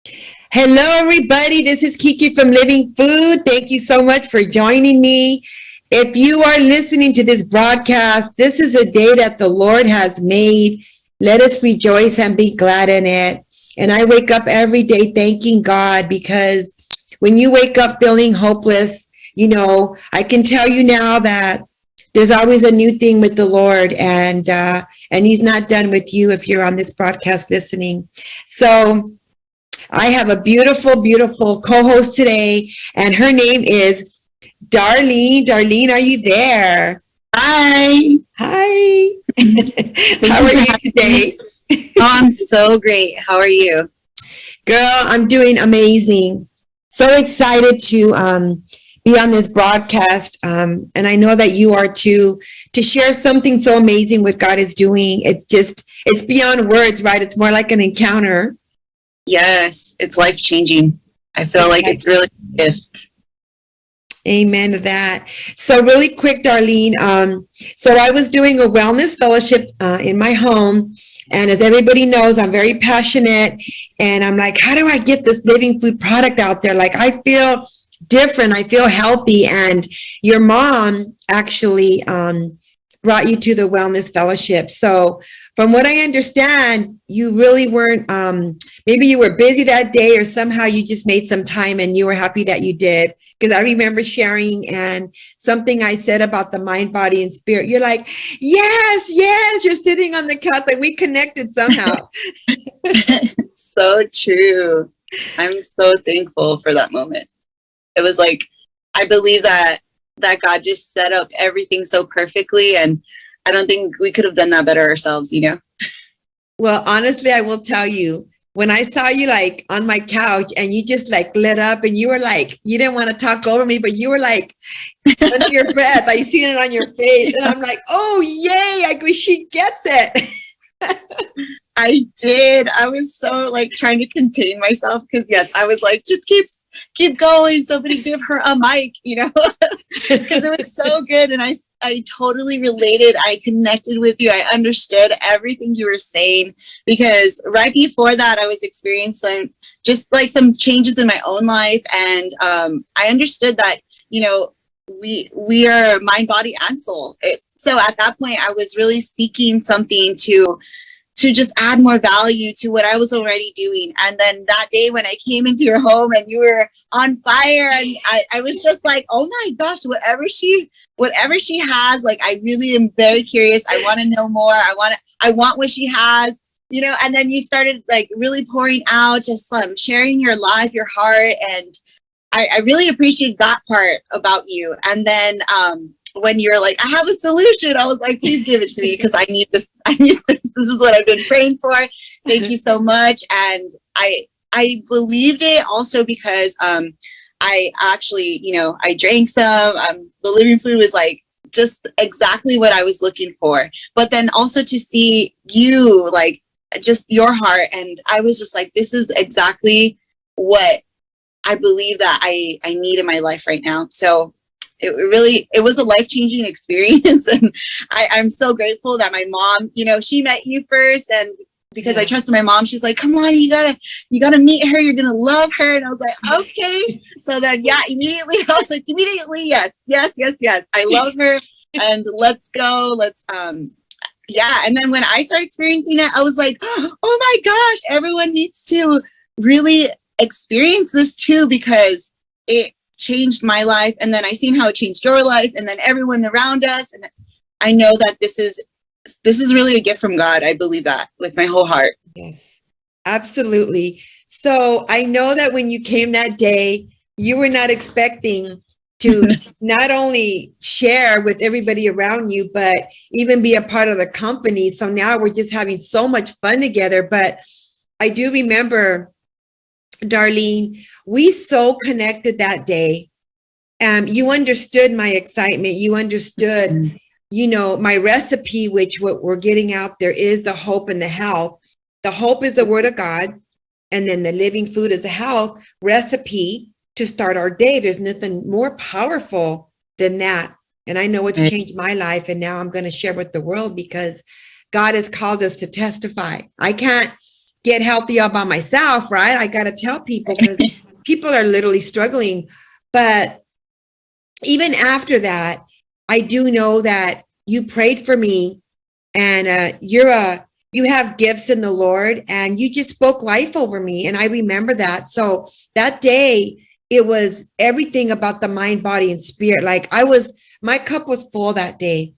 Hello, everybody. This is Kiki from Living Food. Thank you so much for joining me. If you are listening to this broadcast, this is a day that the Lord has made. Let us rejoice and be glad in it. And I wake up every day thanking God because when you wake up feeling hopeless, I can tell you now that there's always a new thing with the Lord, and He's not done with you if you're on this broadcast listening. So I have a beautiful, beautiful co-host today, and her name is Darlene. Darlene, are you there? Hi. Hi. Thank How you are for you having me. today? Oh, I'm so great. How are you? Girl, I'm doing amazing. So excited to be on this broadcast. And I know that you are too, to share something so amazing what God is doing. It's beyond words, right? It's more like an encounter. Yes, it's life changing. I feel It's like like it's really a gift. Amen to that. So really quick, Darlene. So I was doing a wellness fellowship in my home, and as everybody knows, I'm very passionate, and I'm like, how do I get this living food product out there? Like I feel different, I feel healthy, and your mom actually brought you to the wellness fellowship. So from what I understand, you really weren't. Maybe you were busy that day, or somehow you just made some time, and you were happy that you did because I remember sharing and something I said about the mind, body, and spirit. You're like, yes, yes, you're sitting on the couch. Like we connected somehow. So true. I'm so thankful for that moment. It was like I believe that God just set up everything so perfectly, and I don't think we could have done that better ourselves. Well, honestly, I will tell you, when I saw you like on my couch and you just like lit up and you were like, you didn't want to talk over me, but you were like under your breath. I seen it on your face. And I'm like, oh, yay. I wish she gets it. I did. I was so like trying to contain myself because yes, I was like, just keep going. Somebody give her a mic, because it was so good, and I totally related. I connected with you. I understood everything you were saying because right before that, I was experiencing just like some changes in my own life, and I understood that you know we are mind, body, and soul. So at that point, I was really seeking something to just add more value to what I was already doing. And then that day when I came into your home and you were on fire, and I was just like, oh my gosh, whatever she has, like I really am very curious. I want to know more. I want what she has. And then you started like really pouring out, just sharing your life, your heart, and I really appreciate that part about you. And then when you're like, I have a solution, I was like, please give it to me because I need this. I need this. This is what I've been praying for. Thank you so much. And I believed it also because I actually, I drank some. The living food was like just exactly what I was looking for. But then also to see you, like just your heart. And I was just like, this is exactly what I believe that I need in my life right now. So it was a life-changing experience. And I'm so grateful that my mom, she met you first. And because I trusted my mom, she's like, come on, you gotta meet her. You're going to love her. And I was like, okay. So then, immediately, I was like, yes, yes, yes, yes. I love her. And let's go. And then when I started experiencing it, I was like, oh my gosh, everyone needs to really experience this too, because it changed my life, and then I seen how it changed your life, and then everyone around us. And I know that this is really a gift from God. I believe that with my whole heart. Yes, absolutely. So I know that when you came that day, you were not expecting to not only share with everybody around you, but even be a part of the company. So now we're just having so much fun together. But I do remember, Darlene, we so connected that day. You understood my excitement. You understood, my recipe, which what we're getting out there is the hope and the health. The hope is the word of God. And then the living food is a health recipe to start our day. There's nothing more powerful than that. And I know it's changed my life. And now I'm going to share with the world because God has called us to testify. I can't get healthy all by myself, right? I got to tell people because people are literally struggling. But even after that, I do know that you prayed for me, and you have gifts in the Lord, and you just spoke life over me. And I remember that. So that day, it was everything about the mind, body, and spirit. Like my cup was full that day.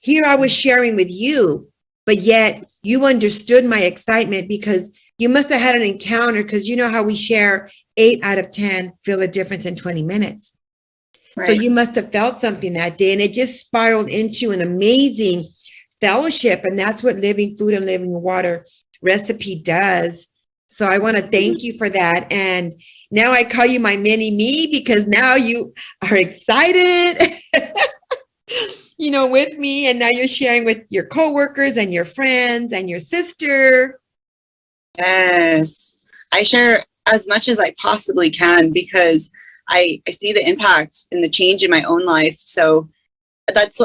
Here I was sharing with you, but yet you understood my excitement because you must have had an encounter, because you know how we share 8 out of 10 feel the difference in 20 minutes. Right. So you must have felt something that day, and it just spiraled into an amazing fellowship. And that's what Living Food and Living Water Recipe does. So I want to thank you for that. And now I call you my mini me, because now you are excited, with me. And now you're sharing with your coworkers and your friends and your sister. Yes. I share as much as I possibly can, because I see the impact and the change in my own life. So that's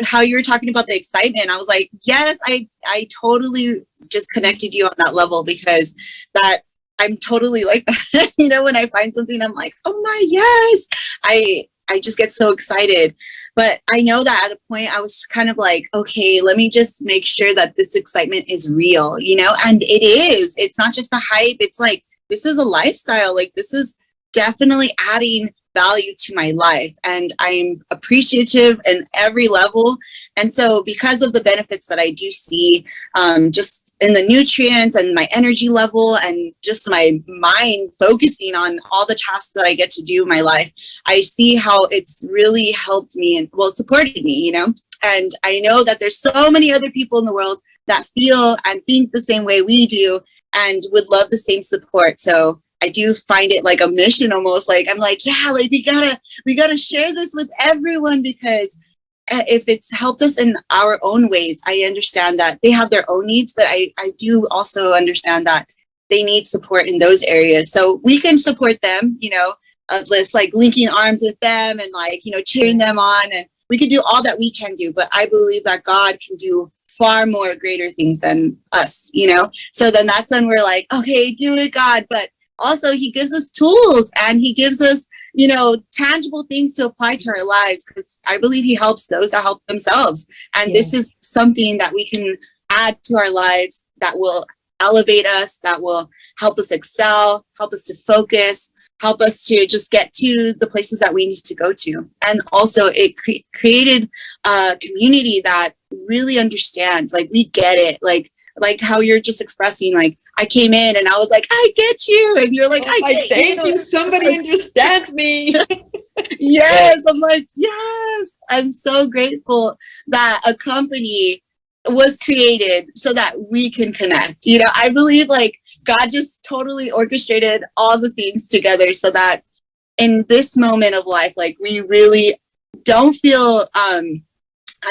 how you were talking about the excitement. I was like, yes, I totally just connected you on that level, because that I'm totally like that. When I find something, I'm like, oh my, yes, I just get so excited. But I know that at a point I was kind of like, okay, let me just make sure that this excitement is real, and it is. It's not just a hype. It's like, this is a lifestyle. Like, this is definitely adding value to my life, and I'm appreciative in every level. And so because of the benefits that I do see, just in the nutrients and my energy level and just my mind focusing on all the tasks that I get to do in my life, I see how it's really helped me and supported me, and I know that there's so many other people in the world that feel and think the same way we do and would love the same support. So I do find it like a mission, almost like I'm like, yeah, like we gotta share this with everyone, because if it's helped us in our own ways, I understand that they have their own needs, but I do also understand that they need support in those areas. So we can support them, let's like linking arms with them and cheering them on, and we can do all that we can do. But I believe that God can do far more greater things than us, So then that's when we're like, okay, do it, God. But also he gives us tools, and he gives us, tangible things to apply to our lives, because I believe he helps those that help themselves. And this is something that we can add to our lives that will elevate us, that will help us excel, help us to focus, help us to just get to the places that we need to go to. And also it created a community that really understands, like we get it, like how you're just expressing, like I came in and I was like, I get you. And you're like, thank you. Somebody understands me. Yes. I'm like, yes. I'm so grateful that a company was created so that we can connect. I believe like God just totally orchestrated all the things together so that in this moment of life, like we really don't feel, I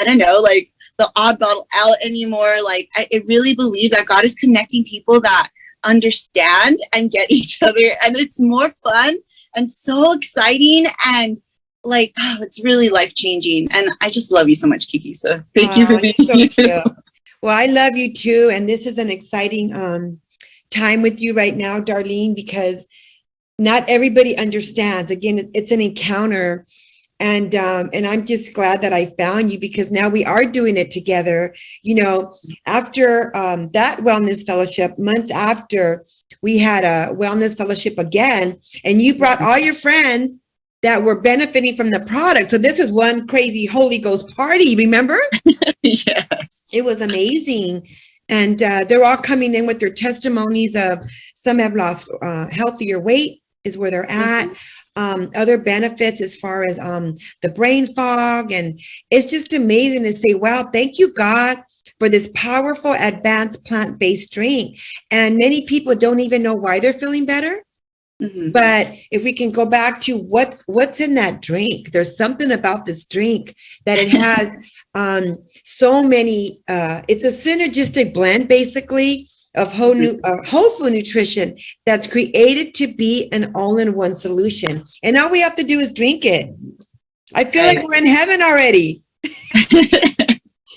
don't know, like the oddball out anymore. Like I really believe that God is connecting people that understand and get each other, and it's more fun and so exciting, and like, oh, it's really life-changing. And I just love you so much, Kiki. So thank you for being so true. Well, I love you too, and this is an exciting time with you right now, Darlene, because not everybody understands. Again, it's an encounter. And I'm just glad that I found you, because now we are doing it together. After that wellness fellowship, months after, we had a wellness fellowship again, and you brought all your friends that were benefiting from the product. So this is one crazy Holy Ghost party, remember? Yes. It was amazing. And they're all coming in with their testimonies of some have lost healthier weight is where they're at. Other benefits as far as the brain fog. And it's just amazing to say, wow, thank you, God, for this powerful advanced plant-based drink. And many people don't even know why they're feeling better. Mm-hmm. But if we can go back to what's in that drink, there's something about this drink that it has so many, it's a synergistic blend basically of whole food nutrition that's created to be an all-in-one solution. And all we have to do is drink it. I feel like we're in heaven already.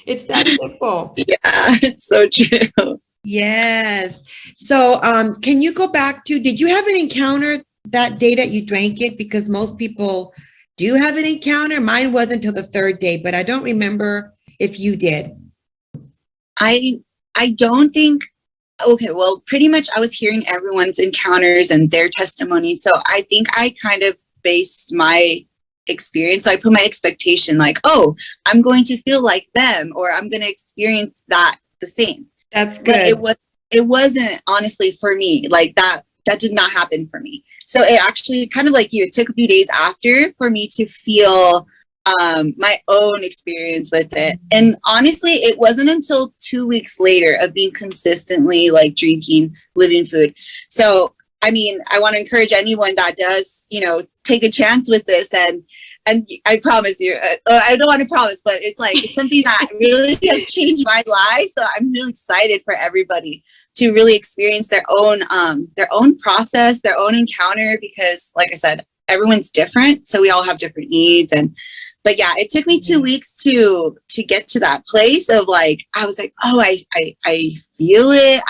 It's that simple. Yeah, it's so true. Yes. So, can you go back to, did you have an encounter that day that you drank it? Because most people do have an encounter. Mine wasn't until the third day, but I don't remember if you did. I don't think, okay, well, pretty much I was hearing everyone's encounters and their testimonies. So I think I kind of based my experience. So I put my expectation like, oh, I'm going to feel like them, or I'm going to experience that the same. That's But good. it wasn't honestly for me. Like that did not happen for me. So it actually kind of like you, it took a few days after for me to feel my own experience with it. And honestly, it wasn't until 2 weeks later of being consistently like drinking living food. So I mean, I want to encourage anyone that does, take a chance with this, and I promise you, I don't want to promise, but it's something that really has changed my life. So I'm really excited for everybody to really experience their own process, their own encounter, because like I said, everyone's different. So we all have different needs. But yeah, it took me 2 weeks to get to that place of like, I was like, oh, I feel it.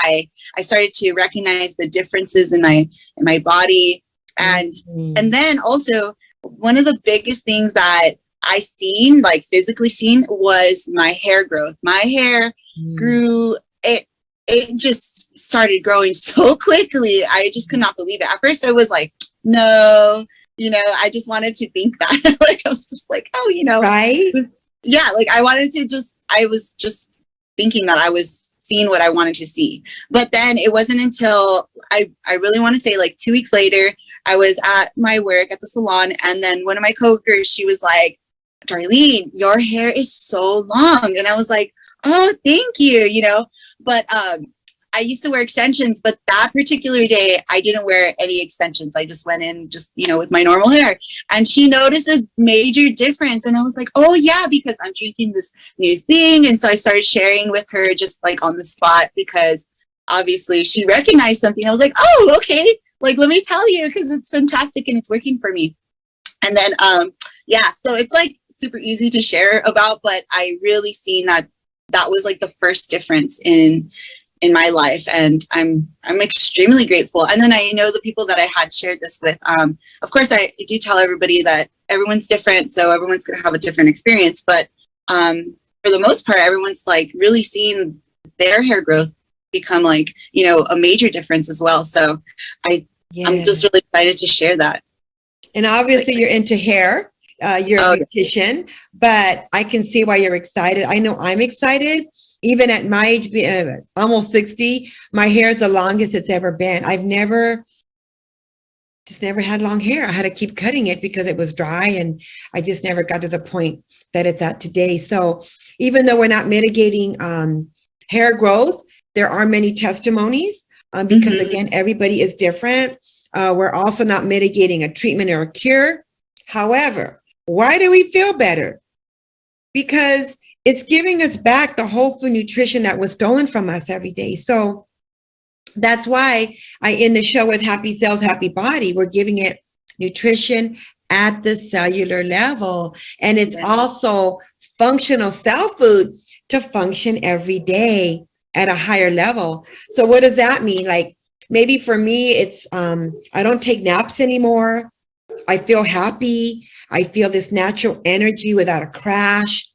I started to recognize the differences in my body. And then also, one of the biggest things that I seen, like physically seen, was my hair growth. My hair grew, it just started growing so quickly. I just could not believe it. At first I was like, no, I just wanted to think that. Like, I was just like, oh, Right? yeah, like I was just thinking that I was seeing what I wanted to see. But then it wasn't until I really want to say like 2 weeks later, I was at my work at the salon, and then one of my coworkers, she was like, Darlene, your hair is so long. And I was like, oh, thank you, But I used to wear extensions, but that particular day I didn't wear any extensions. I just went in just, with my normal hair. And she noticed a major difference. And I was like, oh yeah, because I'm drinking this new thing. And so I started sharing with her just like on the spot, because obviously she recognized something. I was like, oh, okay. Like, let me tell you, because it's fantastic and it's working for me. And then, yeah, so it's like super easy to share about, but I really seen that was like the first difference in my life, and I'm extremely grateful. And then I know the people that I had shared this with, of course I do tell everybody that everyone's different, so everyone's going to have a different experience, but for the most part, everyone's like really seeing their hair growth become like, a major difference as well. So I'm just really excited to share that. And obviously you're into hair, you're a beautician, but I can see why you're excited. I know I'm excited. Even at my age, almost 60, my hair is the longest it's ever been. I've never had long hair. I had to keep cutting it because it was dry, and I just never got to the point that it's at today. So even though we're not mitigating hair growth, there are many testimonies because again, everybody is different. We're also not mitigating a treatment or a cure. However, why do we feel better? Because it's giving us back the whole food nutrition that was stolen from us every day. So that's why I end the show with Happy Cells, Happy Body. We're giving it nutrition at the cellular level. And it's also functional cell food to function every day at a higher level. So what does that mean? Like, maybe for me, it's I don't take naps anymore. I feel happy. I feel this natural energy without a crash.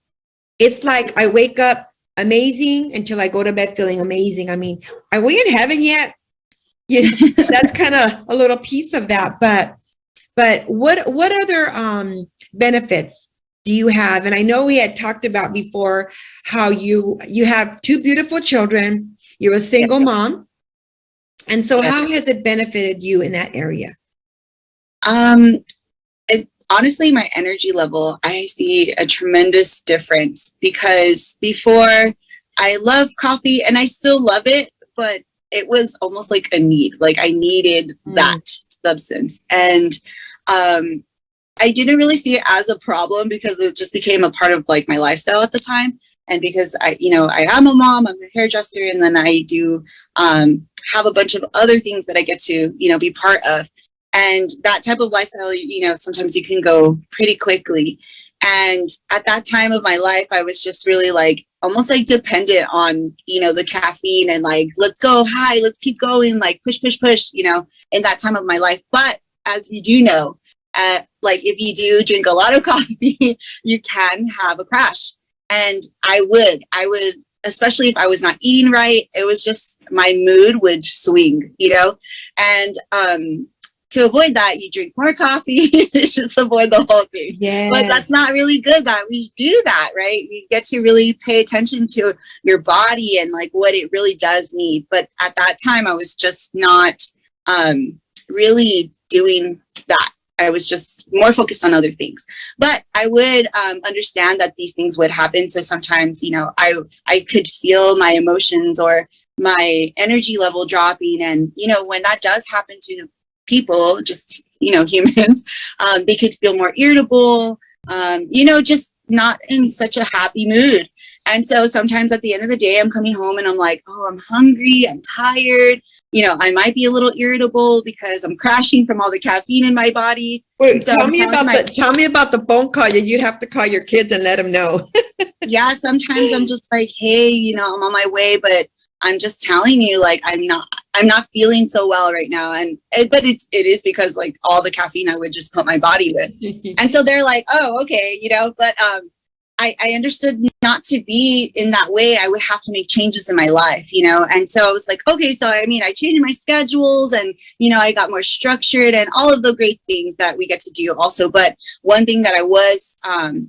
It's like I wake up amazing until I go to bed feeling amazing. I mean, are we in heaven yet? That's kind of a little piece of that. But what other benefits do you have? And I know we had talked about before how you have two beautiful children. You're a single mom. And so how has it benefited you in that area? Honestly, my energy level, I see a tremendous difference, because before I love coffee and I still love it, but it was almost like a need. Like I needed that substance. And I didn't really see it as a problem because it just became a part of like my lifestyle at the time. And because I am a mom, I'm a hairdresser, and then I do have a bunch of other things that I get to, be part of. And that type of lifestyle, sometimes you can go pretty quickly. And at that time of my life, I was just really like, almost like dependent on, you know, the caffeine and like, let's go high, let's keep going, like push, push, push, you know, in that time of my life. But as we do know, like if you do drink a lot of coffee, you can have a crash. And I would, especially if I was not eating right, it was just, my mood would swing, you know? And, to avoid that, you drink more coffee, just avoid the whole thing. Yeah. But that's not really good that we do that, right? We get to really pay attention to your body and like what it really does need. But at that time, I was just not really doing that. I was just more focused on other things. But I would understand that these things would happen. So sometimes, you know, I could feel my emotions or my energy level dropping. And, you know, when that does happen to people, just, you know, humans, they could feel more irritable, you know, just not in such a happy mood. And so sometimes at the end of the day, I'm coming home and I'm like, oh, I'm hungry, I'm tired. You know, I might be a little irritable because I'm crashing from all the caffeine in my body. Wait, So tell me about the phone call. You'd have to call your kids and let them know. Yeah, sometimes I'm just like, hey, you know, I'm on my way, but I'm just telling you, like, I'm not feeling so well right now. But it is because like all the caffeine I would just put my body with. And so they're like, oh, okay, you know, but I understood not to be in that way. I would have to make changes in my life, you know? And so I was like, okay, so I mean, I changed my schedules and, you know, I got more structured and all of the great things that we get to do also. But one thing that I was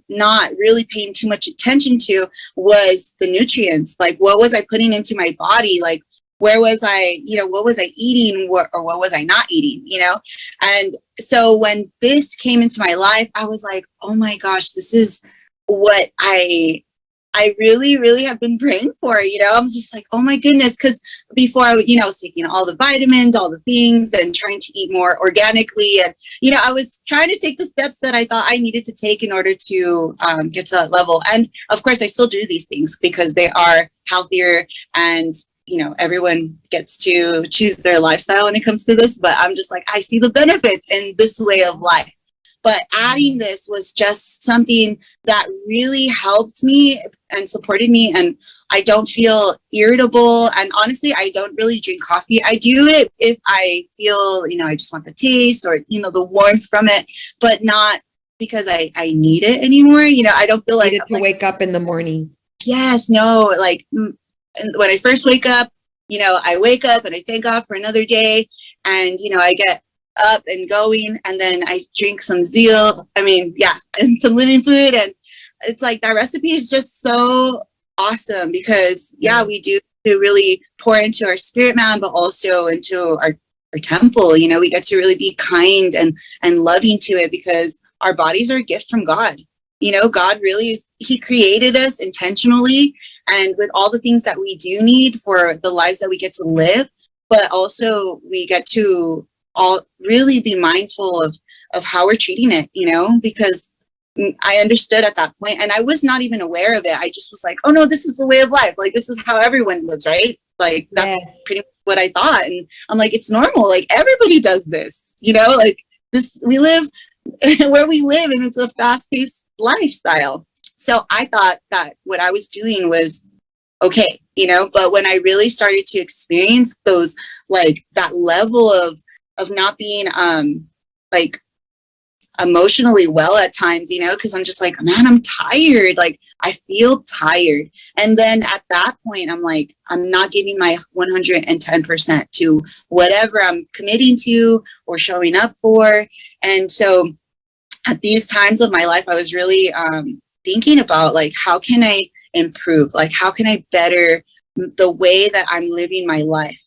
not really paying too much attention to was the nutrients. Like, what was I putting into my body? Like, where was I, you know, what was I eating or what was I not eating, you know? And so when this came into my life, I was like, oh my gosh, this is what I really, really have been praying for, you know? I'm just like, oh my goodness. Cause before I was taking all the vitamins, all the things and trying to eat more organically. And, you know, I was trying to take the steps that I thought I needed to take in order to get to that level. And of course I still do these things because they are healthier and, you know, everyone gets to choose their lifestyle when it comes to this, but I'm just like, I see the benefits in this way of life. But adding this was just something that really helped me and supported me. And I don't feel irritable. And honestly, I don't really drink coffee. I do it if I feel, you know, I just want the taste or, you know, the warmth from it, but not because I need it anymore. You know, I don't feel like to wake up in the morning. Yes, no, like when I first wake up, you know, I wake up and I thank God for another day. And, you know, I get up and going and then I drink some zeal. I mean, yeah, and some living food. And it's like that recipe is just so awesome because, yeah, we do really pour into our spirit man, but also into our temple. You know, we get to really be kind and loving to it because our bodies are a gift from God. You know, God really is, he created us intentionally and with all the things that we do need for the lives that we get to live, but also we get to all really be mindful of how we're treating it, you know, because I understood at that point and I was not even aware of it. I just was like, oh no, this is the way of life. Like, this is how everyone lives, right? Like, that's pretty much what I thought. And I'm like, it's normal. Like, everybody does this, you know, like this, we live where we live and it's a fast-paced lifestyle. So I thought that what I was doing was okay, you know, but when I really started to experience those, like that level of not being like emotionally well at times, you know, because I'm just like, man, I'm tired. Like, I feel tired. And then at that point, I'm like, I'm not giving my 110% to whatever I'm committing to or showing up for. And so at these times of my life, I was really thinking about like, how can I improve? Like, how can I better the way that I'm living my life?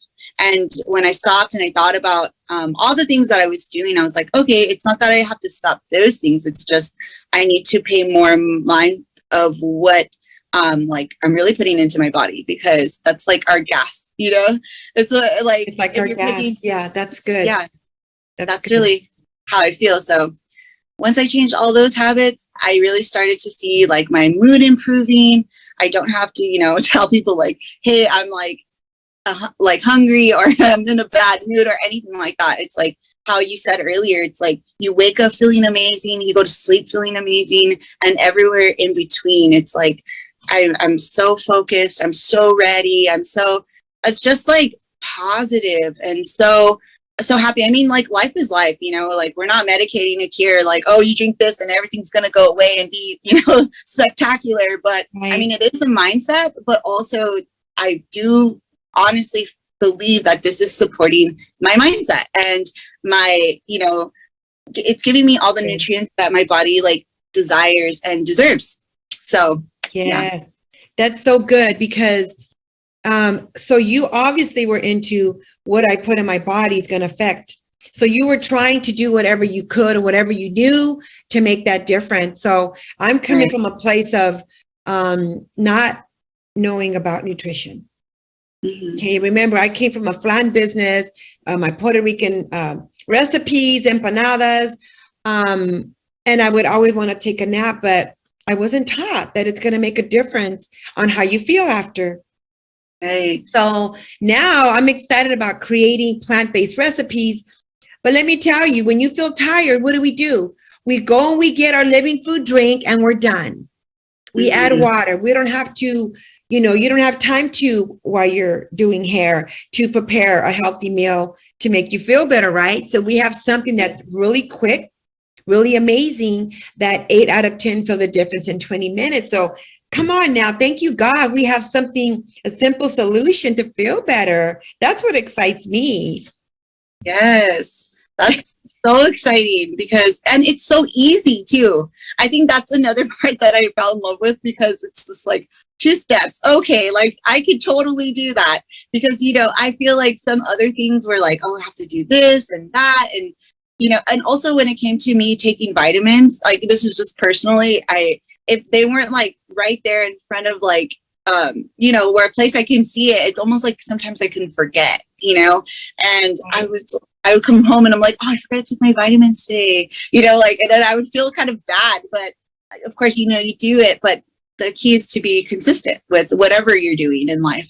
And when I stopped and I thought about all the things that I was doing, I was like, okay, it's not that I have to stop those things. It's just I need to pay more mind of what like I'm really putting into my body because that's like our gas, you know? It's like our gas. Yeah, that's good. Yeah, that's really how I feel. So once I changed all those habits, I really started to see like my mood improving. I don't have to, you know, tell people like, hey, I'm like hungry or I'm in a bad mood or anything like that. It's like how you said earlier, it's like you wake up feeling amazing, you go to sleep feeling amazing, and everywhere in between, it's like I'm so focused. I'm so ready. It's just like positive and so happy. I mean, like life is life, like we're not medicating a cure, like, oh, you drink this and everything's going to go away and be, spectacular. But Right. I mean, it is a mindset, but also I do honestly believe that this is supporting my mindset and my, it's giving me all the nutrients that my body like desires and deserves. So, Yes, that's so good because so you obviously were into what I put in my body is going to affect. So you were trying to do whatever you could or whatever you knew to make that difference. So I'm coming Right. from a place of not knowing about nutrition. Mhm. Okay, remember I came from a flan business, my Puerto Rican recipes, empanadas, and I would always want to take a nap, but I wasn't taught that it's going to make a difference on how you feel after. Right. So now I'm excited about creating plant-based recipes. But let me tell you, when you feel tired, what do? We go and we get our living food drink and we're done. We add Mhm. water. We don't have to, you don't have time to, while you're doing hair, to prepare a healthy meal to make you feel better, right? So we have something that's really quick, really amazing, that 8 out of 10 feel the difference in 20 minutes. So come on now. Thank you, God. We have something, a simple solution to feel better. That's what excites me. Yes, that's so exciting and it's so easy too. I think that's another part that I fell in love with because it's just like 2 steps. Okay, like I could totally do that because, I feel like some other things were like, oh, I have to do this and that. And, and also when it came to me taking vitamins, like this is just personally, if they weren't like right there in front of like, where a place I can see it, it's almost like sometimes I can forget, and I would come home and I'm like, oh, I forgot to take my vitamins today, and then I would feel kind of bad, but of course, you do it, but the key is to be consistent with whatever you're doing in life.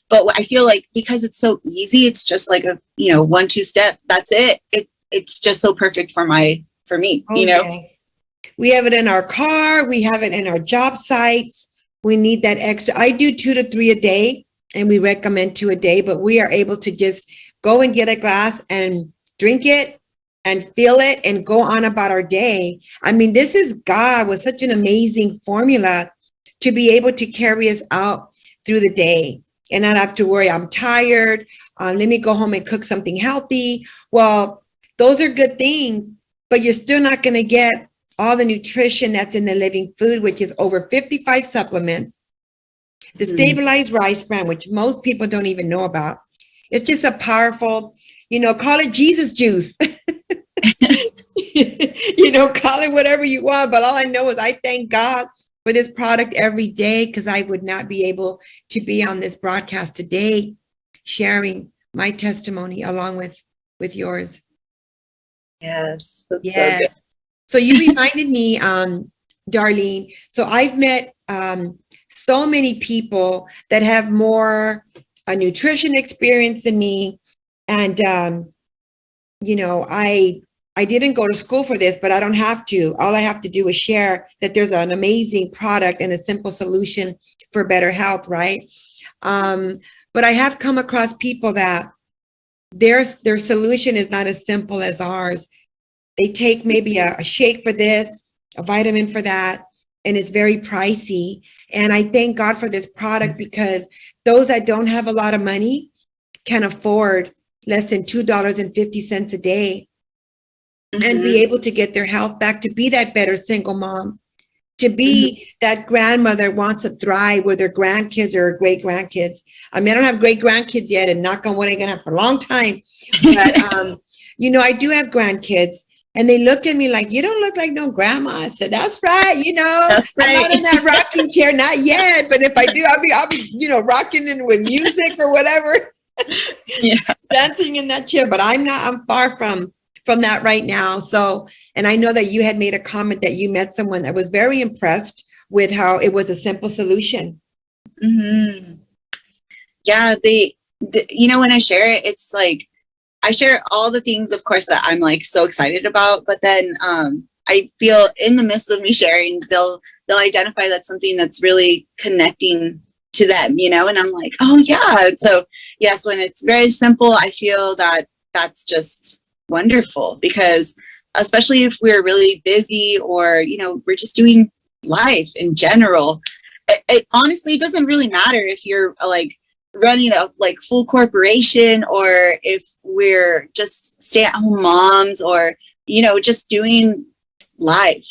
But I feel like because it's so easy, it's just like a, 1-2 step. That's it. It's just so perfect for me, Oh, yes. We have it in our car. We have it in our job sites. We need that extra. I do 2 to 3 a day, and we recommend 2 a day, but we are able to just go and get a glass and drink it and feel it and go on about our day. I mean, this is God with such an amazing formula to be able to carry us out through the day and not have to worry, I'm tired. Let me go home and cook something healthy. Well, those are good things, but you're still not going to get all the nutrition that's in the living food, which is over 55 supplements, the stabilized rice bran, which most people don't even know about. It's just a powerful, call it Jesus juice. Call it whatever you want. But all I know is I thank God for this product every day because I would not be able to be on this broadcast today sharing my testimony along with yours. Yes. That's Yes. so good. So you reminded me, Darlene. So I've met so many people that have more nutrition experience than me. And, I didn't go to school for this, but I don't have to. All I have to do is share that there's an amazing product and a simple solution for better health, right? But I have come across people that their solution is not as simple as ours. They take maybe a shake for this, a vitamin for that, and it's very pricey. And I thank God for this product because those that don't have a lot of money can afford less than $2.50 a day and be able to get their health back, to be that better single mom, to be that grandmother wants to thrive with their grandkids or great grandkids. I mean, I don't have great grandkids yet, and knock on wood, I'm gonna have for a long time. But I do have grandkids, and they look at me like, "You don't look like no grandma." I said, "That's right, That's right. I'm not in that rocking chair, not yet. But if I do, I'll be, rocking in with music or whatever, dancing in that chair. But I'm far from that right now. So, and I know that you had made a comment that you met someone that was very impressed with how it was a simple solution. Mm-hmm. Yeah, when I share it, it's like I share all the things, of course, that I'm like so excited about. But then I feel in the midst of me sharing, they'll they'll identify that's something that's really connecting to them, you know, and I'm like, oh yeah. So yes, when it's very simple, I feel that that's just wonderful, because especially if we're really busy, or, you know, we're just doing life in general, it honestly doesn't really matter if you're like running a like full corporation, or if we're just stay-at-home moms, or, you know, just doing life.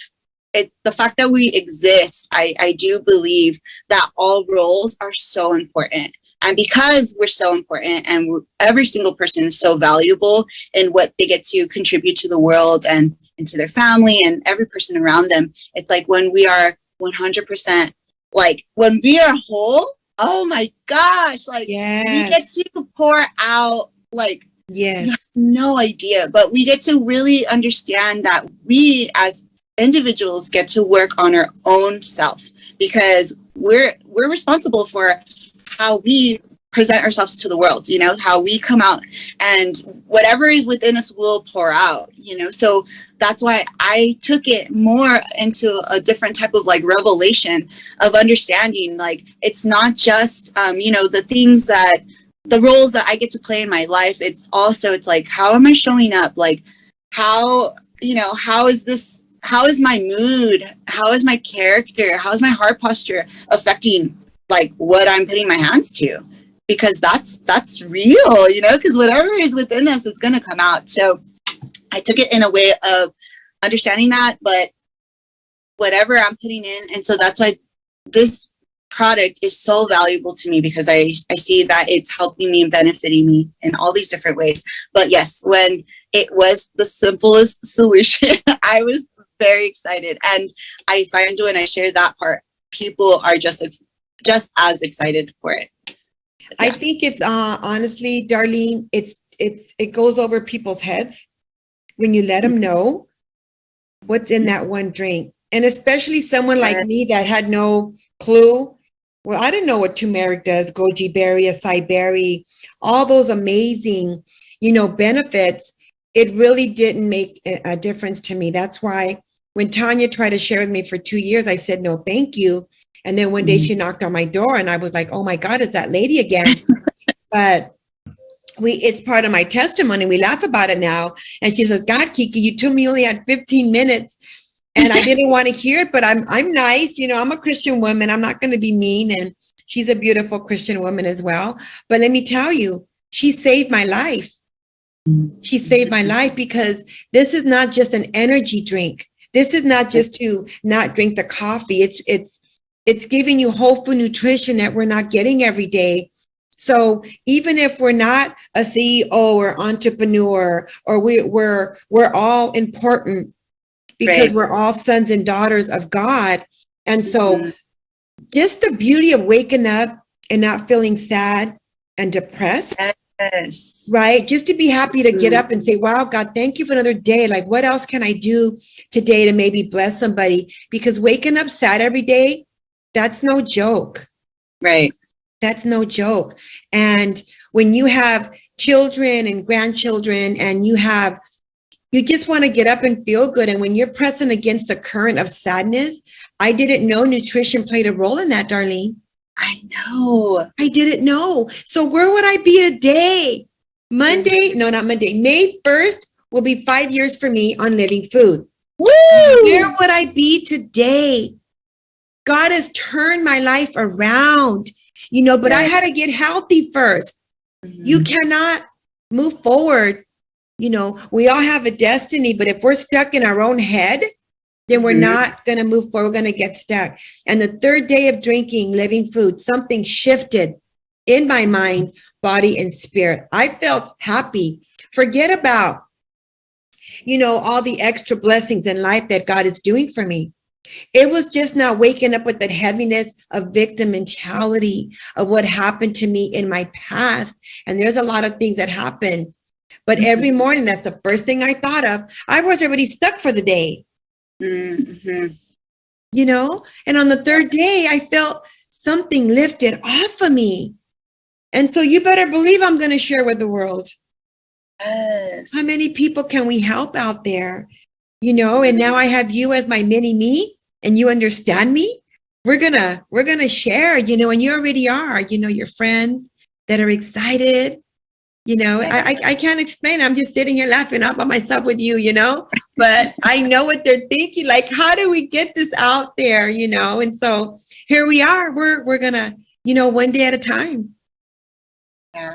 The fact that we exist, I do believe that all roles are so important. And because we're so important, and every single person is so valuable in what they get to contribute to the world and into their family and every person around them, it's like when we are 100%, like when we are whole, oh my gosh, like we get to pour out, like, you have no idea, but we get to really understand that we as individuals get to work on our own self, because we're responsible for how we present ourselves to the world, you know, how we come out, and whatever is within us will pour out, you know. So that's why I took it more into a different type of like revelation of understanding, like it's not just you know, the things that the roles that I get to play in my life, it's also, it's like, how am I showing up, like how, you know, how is my mood, how is my character, how is my heart posture affecting like what I'm putting my hands to, because that's real, you know, because whatever is within us is going to come out. So I took it in a way of understanding that, but whatever I'm putting in, and so that's why this product is so valuable to me, because I see that it's helping me and benefiting me in all these different ways. But yes, when it was the simplest solution, I was very excited, and I find when I share that part, people are just as excited for it. I think it's honestly, Darlene, it goes over people's heads when you let them know what's in that one drink. And especially someone like me that had no clue. Well, I didn't know what turmeric does, goji berry, acai berry, all those amazing, you know, benefits. It really didn't make a difference to me. That's why when Tanya tried to share with me for 2 years, I said, no, thank you. And then one day she knocked on my door and I was like, oh my God, it's that lady again. But it's part of my testimony. We laugh about it now. And she says, God, Kiki, you told me you only had 15 minutes. And I didn't want to hear it, but I'm nice. You know, I'm a Christian woman. I'm not going to be mean. And she's a beautiful Christian woman as well. But let me tell you, she saved my life. She saved my life, because this is not just an energy drink. This is not just to not drink the coffee. It's giving you whole food nutrition that we're not getting every day. So even if we're not a CEO or entrepreneur, or we're all important, because we're all sons and daughters of God. And so just the beauty of waking up and not feeling sad and depressed, right? Just to be happy to get up and say, wow, God, thank you for another day. Like, what else can I do today to maybe bless somebody? Because waking up sad every day, that's no joke. Right. That's no joke. And when you have children and grandchildren, and you just want to get up and feel good. And when you're pressing against the current of sadness, I didn't know nutrition played a role in that, Darlene. I know. I didn't know. So where would I be today? May 1st will be 5 years for me on Living Food. Woo! Where would I be today? God has turned my life around, you know, but I had to get healthy first. You cannot move forward. You know, we all have a destiny, but if we're stuck in our own head, then we're not going to move forward. We're going to get stuck. And the third day of drinking Living Food, something shifted in my mind, body, and spirit. I felt happy. Forget about, you know, all the extra blessings in life that God is doing for me. It was just not waking up with that heaviness of victim mentality of what happened to me in my past. And there's a lot of things that happen. But every morning, that's the first thing I thought of. I was already stuck for the day. You know, and on the third day, I felt something lifted off of me. And so you better believe I'm going to share with the world. Yes. How many people can we help out there? You know, and now I have you as my mini me. and you understand me, we're gonna share, you know, and you already are, you know, your friends that are excited. You know, I can't explain. I'm just sitting here laughing all by myself with you, you know, but I know what they're thinking. Like, how do we get this out there, you know? And so here we are. We're gonna, you know, one day at a time. Yeah.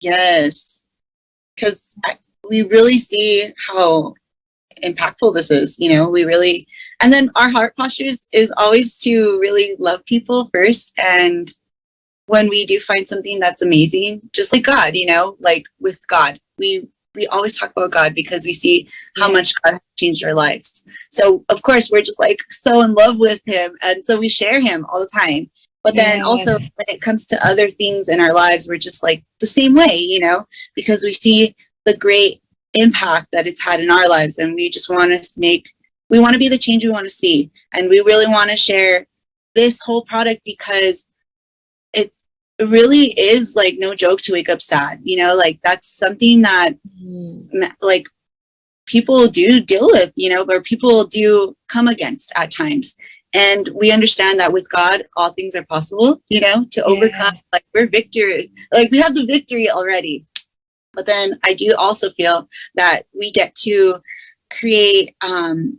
Yes. Because we really see how impactful this is, you know, we really, and then our heart postures is always to really love people first. And when we do find something that's amazing, just like God, you know, like with God, we always talk about God because we see how much God has changed our lives. So of course we're just like so in love with him, and so we share him all the time. But then also when it comes to other things in our lives, we're just like the same way, you know, because we see the great impact that it's had in our lives, and we just want to we want to be the change we want to see, and we really want to share this whole product because it really is like no joke to wake up sad, you know, like that's something that like people do deal with, you know, or people do come against at times. And we understand that with God, all things are possible, you know, to overcome, like we're victory, like we have the victory already. But then I do also feel that we get to create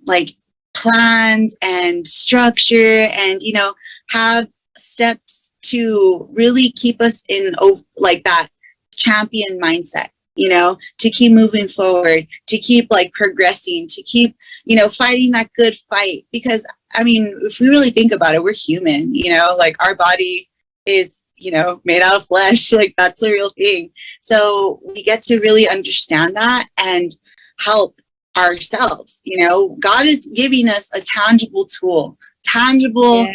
like plans and structure and, you know, have steps to really keep us in like that champion mindset, you know, to keep moving forward, to keep like progressing, to keep, you know, fighting that good fight. Because I mean, if we really think about it, we're human, you know, like our body is, you know, made out of flesh, like that's the real thing. So we get to really understand that and help ourselves, you know. God is giving us a tangible tool, tangible,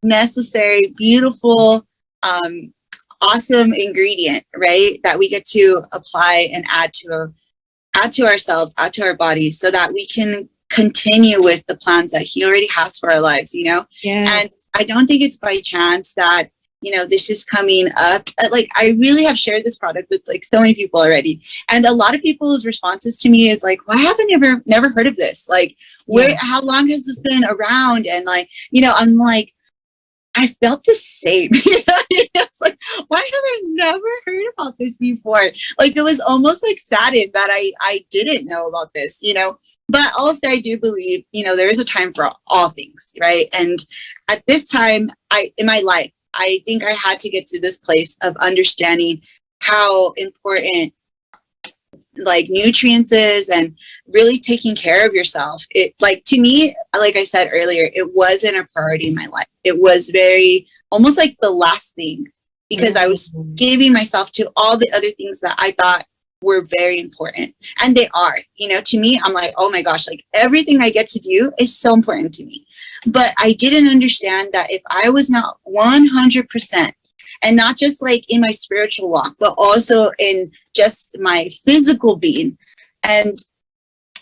necessary, beautiful, awesome ingredient, right? That we get to apply and add to ourselves, add to our bodies, so that we can continue with the plans that he already has for our lives, you know? And I don't think it's by chance that, you know, this is coming up. Like, I really have shared this product with like so many people already. And a lot of people's responses to me is like, why haven't I never heard of this? Like, how long has this been around? And like, you know, I'm like, I felt the same. It's like, why have I never heard about this before? Like, it was almost like saddened that I didn't know about this, you know. But also I do believe, you know, there is a time for all things, right? And at this time in my life, I think I had to get to this place of understanding how important like nutrients is and really taking care of yourself. It, like, to me, like I said earlier, it wasn't a priority in my life. It was very almost like the last thing, because I was giving myself to all the other things that I thought were very important. And they are, you know, to me, I'm like, oh my gosh, like everything I get to do is so important to me. But I didn't understand that if I was not 100%, and not just like in my spiritual walk, but also in just my physical being. And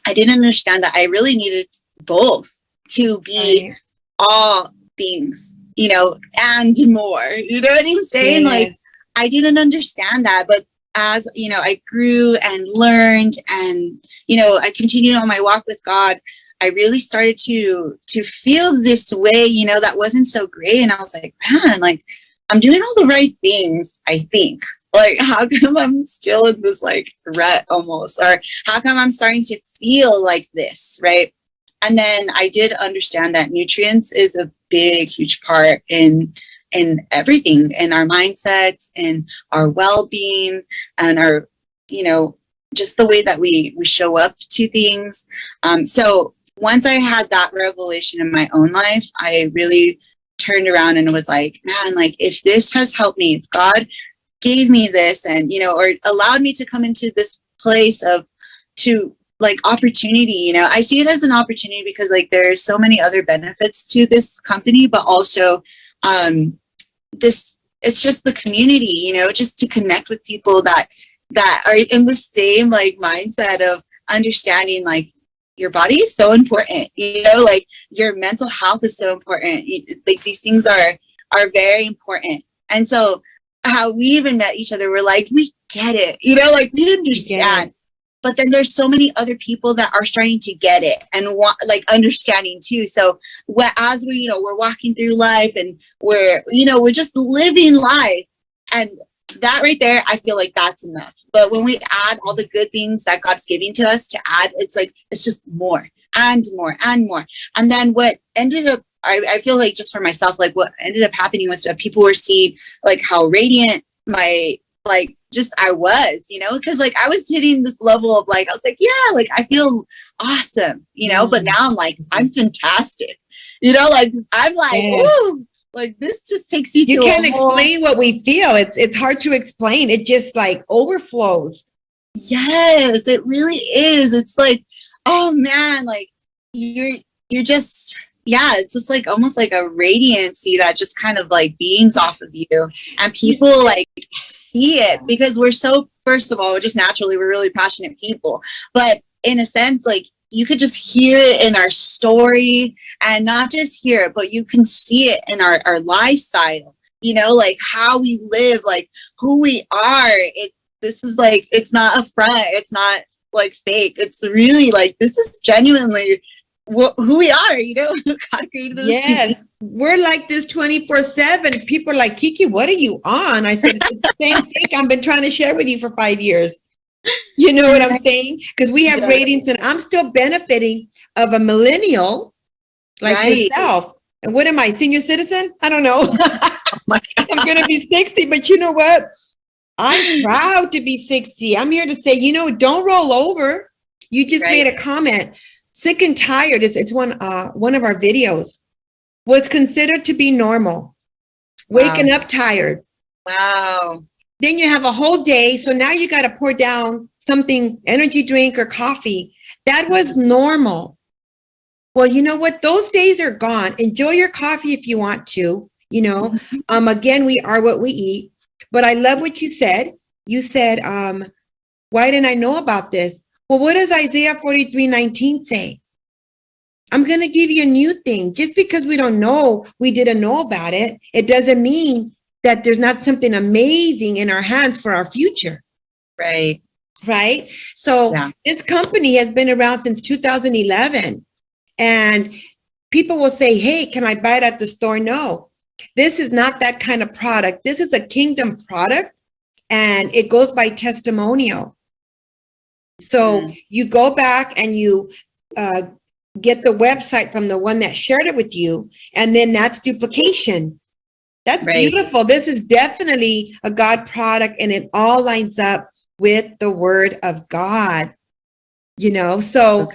I didn't understand that I really needed both to be all things, you know, and more. You know what I'm saying? Like, I didn't understand that. But as, you know, I grew and learned and, you know, I continued on my walk with God, I really started to feel this way, you know, that wasn't so great. And I was like, man, like, I'm doing all the right things, I think. Like, how come I'm still in this like rut almost? Or how come I'm starting to feel like this, right? And then I did understand that nutrients is a big, huge part in everything, in our mindsets, in our well-being, and our, you know, just the way that we show up to things. So once I had that revelation in my own life, I really turned around and was like, man, like, if this has helped me, if God gave me this and, you know, or allowed me to come into this place of to like opportunity, you know, I see it as an opportunity because like there's so many other benefits to this company, but also this, it's just the community, you know, just to connect with people that are in the same like mindset of understanding like your body is so important, you know, like your mental health is so important. Like these things are very important. And so how we even met each other, we're like, we get it, you know, like we understand. but then there's so many other people that are starting to get it and want, like, understanding too. So as we, we're walking through life and we're just living life, and that right there, I feel like that's enough. But when we add all the good things that God's giving to us to add, it's like, it's just more and more and more. And then what ended up, I feel like, just for myself, like what ended up happening was that people were seeing like how radiant I was, because like I was hitting this level of like, I was like, yeah, like I feel awesome, but now I'm like, I'm fantastic, like I'm like, ooh, like this just takes you to you can't explain what we feel. It's hard to explain. It just like overflows. Yes, it really is. It's like, oh man, like you're just, yeah, it's just like almost like a radiancy that just kind of like beams off of you, and people like see it because we're so, first of all, just naturally, we're really passionate people, but in a sense, like you could just hear it in our story, and not just hear it, but you can see it in our lifestyle, like how we live, like who we are. This is like, it's not a front, it's not like fake, it's really like, this is genuinely who we are, God created us. Yes, we're like this 24/7. People are like, Kiki, what are you on? I said, it's the same thing I've been trying to share with you for 5 years. You know what I'm saying? Because we have ratings, and I'm still benefiting of a millennial like yourself. And what am I, senior citizen? I don't know. I'm going to be 60, but you know what? I'm proud to be 60. I'm here to say, don't roll over. You just made a comment. Sick and tired, it's one of our videos, was considered to be normal. Waking up tired. Wow. Then you have a whole day, so now you got to pour down something, energy drink or coffee. That was normal. Well, you know what? Those days are gone. Enjoy your coffee if you want to, Again, we are what we eat. But I love what you said. You said, why didn't I know about this? Well, what does Isaiah 43:19 say? I'm going to give you a new thing. Just because we didn't know about it, it doesn't mean that there's not something amazing in our hands for our future. Right. Right. So This company has been around since 2011. And people will say, hey, can I buy it at the store? No, this is not that kind of product. This is a kingdom product, and it goes by testimonial. So you go back and you get the website from the one that shared it with you, and then that's duplication. That's beautiful. This is definitely a God product, and it all lines up with the word of God, so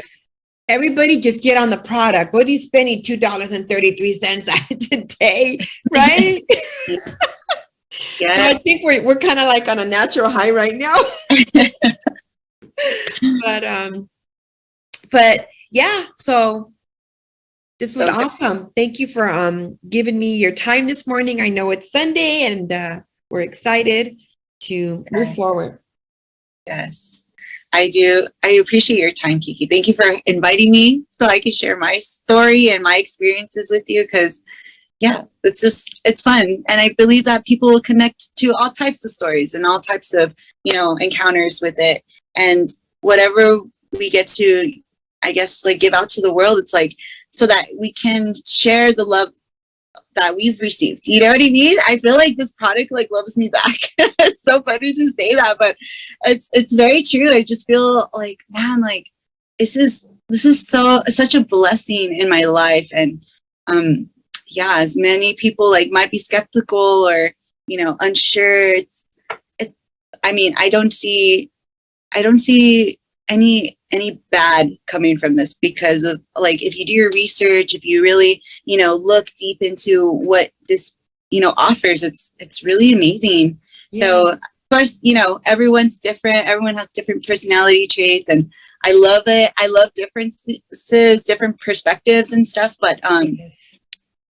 everybody just get on the product. What are you spending $2.33 on today, right? Yeah. So I think we're kind of like on a natural high right now. But yeah, so this was awesome. Thank you for giving me your time this morning. I know it's Sunday, and we're excited to move forward. Yes, I do. I appreciate your time, Kiki. Thank you for inviting me so I can share my story and my experiences with you, because it's fun. And I believe that people will connect to all types of stories and all types of, encounters with it. And whatever we get to, I guess, like give out to the world, it's like, so that we can share the love that we've received. You know what I mean? I feel like this product like loves me back. It's so funny to say that, but it's very true. I just feel like, man, like this is such a blessing in my life. And as many people like might be skeptical or unsure, I don't see any bad coming from this, because of like, if you do your research, if you really look deep into what this offers, it's really amazing. So of course, everyone's different, everyone has different personality traits, and I love it. I love differences, different perspectives and stuff, but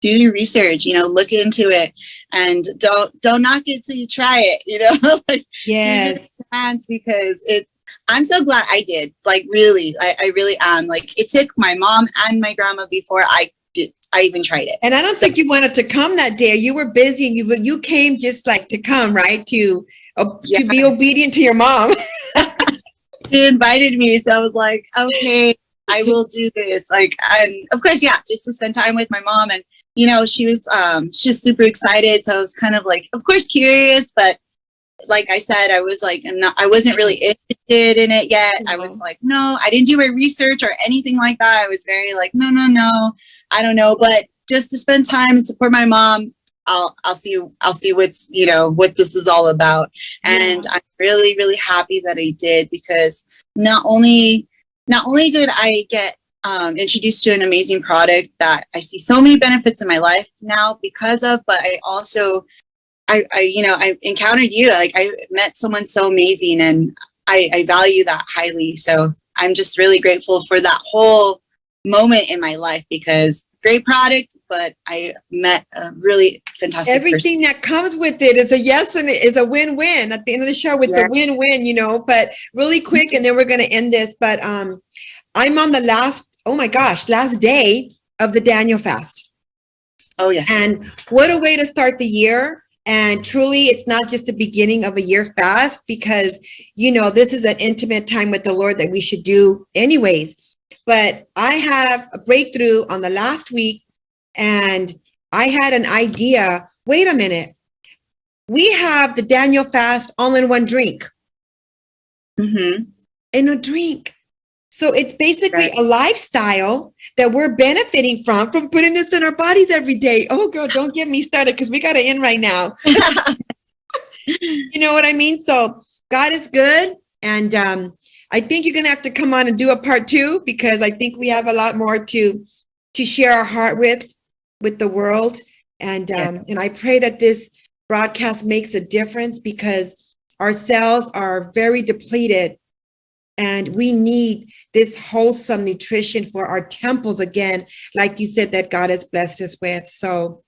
do your research, look into it, and don't knock it till you try it, like because I'm so glad I did. Like, really, I really am. Like, it took my mom and my grandma before I even tried it. And I don't think you wanted to come that day. You were busy, and you came just like to come, right? To be obedient to your mom. She invited me, so I was like, okay, I will do this. Like, and of course, yeah, just to spend time with my mom. And she was super excited. So I was kind of like, of course, curious, but like I said, I was like, I wasn't really interested in it yet. I was like, no, I didn't do my research or anything like that. I was very like, no, I don't know. But just to spend time and support my mom, I'll see what's, what this is all about. And I'm really, really happy that I did, because not only did I get introduced to an amazing product that I see so many benefits in my life now because of, but I also, I encountered you. Like, I met someone so amazing, and I value that highly. So I'm just really grateful for that whole moment in my life, because great product, but I met a really fantastic Everything person. that comes with it is a yes, and it is a win-win. At the end of the show, it's a win-win, but really quick, and then we're going to end this. But I'm on the last day of the Daniel fast. Oh, yes. And what a way to start the year. And truly, it's not just the beginning of a year fast, because, this is an intimate time with the Lord that we should do anyways. But I have a breakthrough on the last week, and I had an idea. Wait a minute. We have the Daniel fast all in one drink. Mm-hmm. In a drink. So it's basically a lifestyle that we're benefiting from putting this in our bodies every day. Oh, girl, don't get me started, because we got to end right now. You know what I mean? So God is good. And I think you're going to have to come on and do a part 2, because I think we have a lot more to share our heart with the world. And and I pray that this broadcast makes a difference, because our cells are very depleted. And we need this wholesome nutrition for our temples again, like you said, that God has blessed us with. So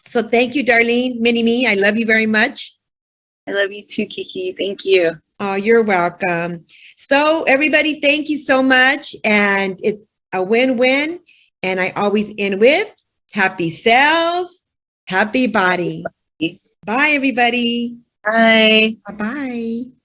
thank you, Darlene, Mini-Me. I love you very much. I love you too, Kiki. Thank you. Oh, you're welcome. So everybody, thank you so much. And it's a win-win. And I always end with happy cells, happy body. Bye, everybody. Bye. Bye-bye.